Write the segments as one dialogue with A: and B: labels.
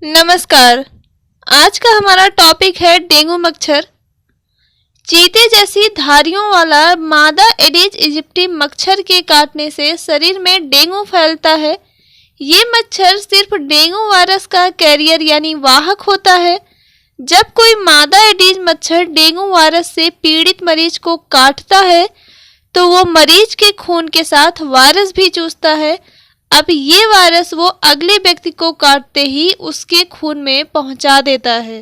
A: नमस्कार। आज का हमारा टॉपिक है डेंगू मच्छर। चीते जैसी धारियों वाला मादा एडिस इजिप्टी मच्छर के काटने से शरीर में डेंगू फैलता है। ये मच्छर सिर्फ डेंगू वायरस का कैरियर यानी वाहक होता है। जब कोई मादा एडिस मच्छर डेंगू वायरस से पीड़ित मरीज को काटता है तो वो मरीज के खून के साथ वायरस भी चूसता है। अब ये वायरस वो अगले व्यक्ति को काटते ही उसके खून में पहुंचा देता है।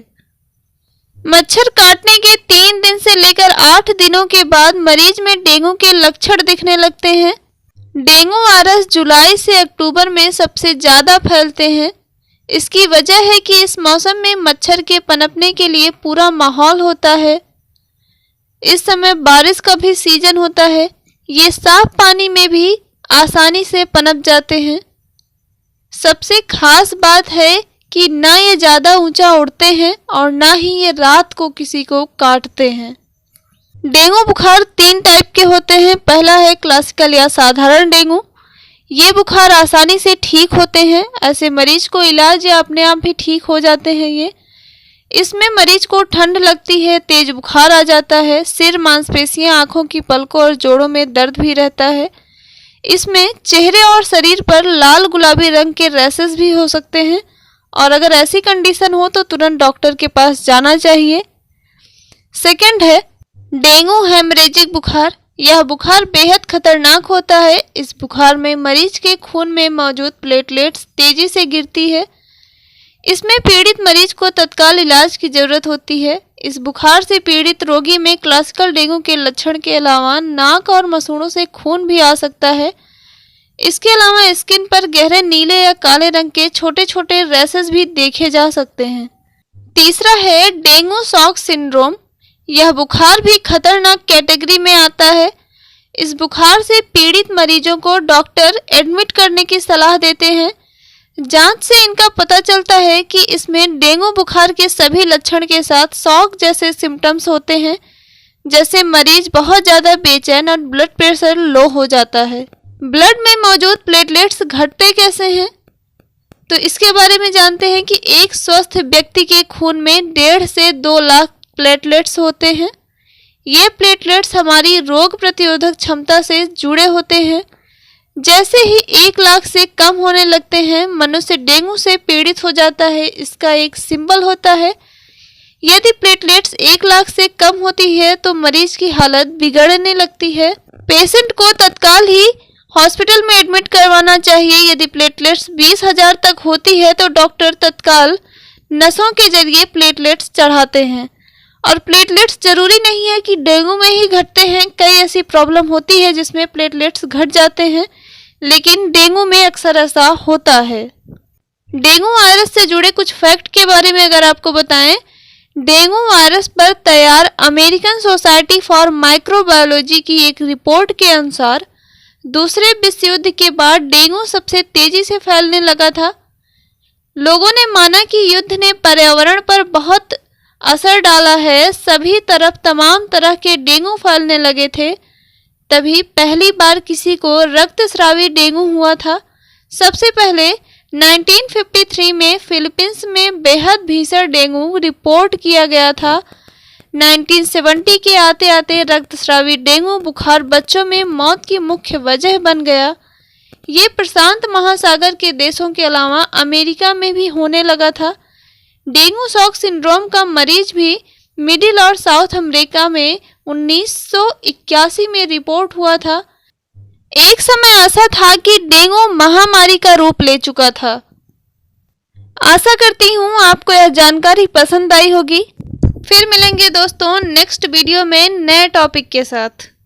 A: मच्छर काटने के 3 दिन से लेकर 8 दिनों के बाद मरीज में डेंगू के लक्षण दिखने लगते हैं। डेंगू वायरस जुलाई से अक्टूबर में सबसे ज्यादा फैलते हैं। इसकी वजह है कि इस मौसम में मच्छर के पनपने के लिए पूरा माहौल होता है। इस समय बारिश का भी सीजन होता है। ये साफ पानी में भी आसानी से पनप जाते हैं। सबसे खास बात है कि ना ये ज़्यादा ऊंचा उड़ते हैं और ना ही ये रात को किसी को काटते हैं। डेंगू बुखार 3 टाइप के होते हैं। पहला है क्लासिकल या साधारण डेंगू। ये बुखार आसानी से ठीक होते हैं। ऐसे मरीज को इलाज या अपने आप भी ठीक हो जाते हैं। इसमें मरीज को ठंड लगती है, तेज बुखार आ जाता है, सिर, मांसपेशियां, आँखों की पलकों और जोड़ों में दर्द भी रहता है। इसमें चेहरे और शरीर पर लाल गुलाबी रंग के रैशेस भी हो सकते हैं और अगर ऐसी कंडीशन हो तो तुरंत डॉक्टर के पास जाना चाहिए। सेकंड है डेंगू हेमरेजिक बुखार। यह बुखार बेहद खतरनाक होता है। इस बुखार में मरीज के खून में मौजूद प्लेटलेट्स तेजी से गिरती है। इसमें पीड़ित मरीज को तत्काल इलाज की जरूरत होती है। इस बुखार से पीड़ित रोगी में क्लासिकल डेंगू के लक्षण के अलावा नाक और मसूड़ों से खून भी आ सकता है। इसके अलावा स्किन पर गहरे नीले या काले रंग के छोटे छोटे रैशेस भी देखे जा सकते हैं। तीसरा है डेंगू शॉक सिंड्रोम। यह बुखार भी खतरनाक कैटेगरी में आता है। इस बुखार से पीड़ित मरीजों को डॉक्टर एडमिट करने की सलाह देते हैं। जांच से इनका पता चलता है कि इसमें डेंगू बुखार के सभी लक्षण के साथ शॉक जैसे सिम्टम्स होते हैं, जैसे मरीज बहुत ज़्यादा बेचैन और ब्लड प्रेशर लो हो जाता है। ब्लड में मौजूद प्लेटलेट्स घटते कैसे हैं, तो इसके बारे में जानते हैं कि एक स्वस्थ व्यक्ति के खून में 1.5 से 2 लाख प्लेटलेट्स होते हैं। ये प्लेटलेट्स हमारी रोग प्रतिरोधक क्षमता से जुड़े होते हैं। जैसे ही 1 लाख से कम होने लगते हैं, मनुष्य डेंगू से पीड़ित हो जाता है। इसका एक सिंबल होता है। यदि प्लेटलेट्स 1 लाख से कम होती है तो मरीज की हालत बिगड़ने लगती है। पेशेंट को तत्काल ही हॉस्पिटल में एडमिट करवाना चाहिए। यदि प्लेटलेट्स 20,000 तक होती है तो डॉक्टर तत्काल नसों के जरिए प्लेटलेट्स चढ़ाते हैं। और प्लेटलेट्स जरूरी नहीं है कि डेंगू में ही घटते हैं। कई ऐसी प्रॉब्लम होती है जिसमें प्लेटलेट्स घट जाते हैं, लेकिन डेंगू में अक्सर ऐसा होता है। डेंगू वायरस से जुड़े कुछ फैक्ट के बारे में अगर आपको बताएं, डेंगू वायरस पर तैयार अमेरिकन सोसाइटी फॉर माइक्रोबायोलॉजी की एक रिपोर्ट के अनुसार दूसरे विश्व युद्ध के बाद डेंगू सबसे तेजी से फैलने लगा था। लोगों ने माना कि युद्ध ने पर्यावरण पर बहुत असर डाला है। सभी तरफ तमाम तरह के डेंगू फैलने लगे थे। तभी पहली बार किसी को रक्तस्रावी डेंगू हुआ था। सबसे पहले 1953 में फिलीपींस में बेहद भीषण डेंगू रिपोर्ट किया गया था। 1970 के आते आते रक्तस्रावी डेंगू बुखार बच्चों में मौत की मुख्य वजह बन गया। ये प्रशांत महासागर के देशों के अलावा अमेरिका में भी होने लगा था। डेंगू शॉक सिंड्रोम का मरीज भी मिडिल और साउथ अमेरिका में 1981 में रिपोर्ट हुआ था। एक समय ऐसा था कि डेंगू महामारी का रूप ले चुका था। आशा करती हूँ आपको यह जानकारी पसंद आई होगी। फिर मिलेंगे दोस्तों नेक्स्ट वीडियो में नए टॉपिक के साथ।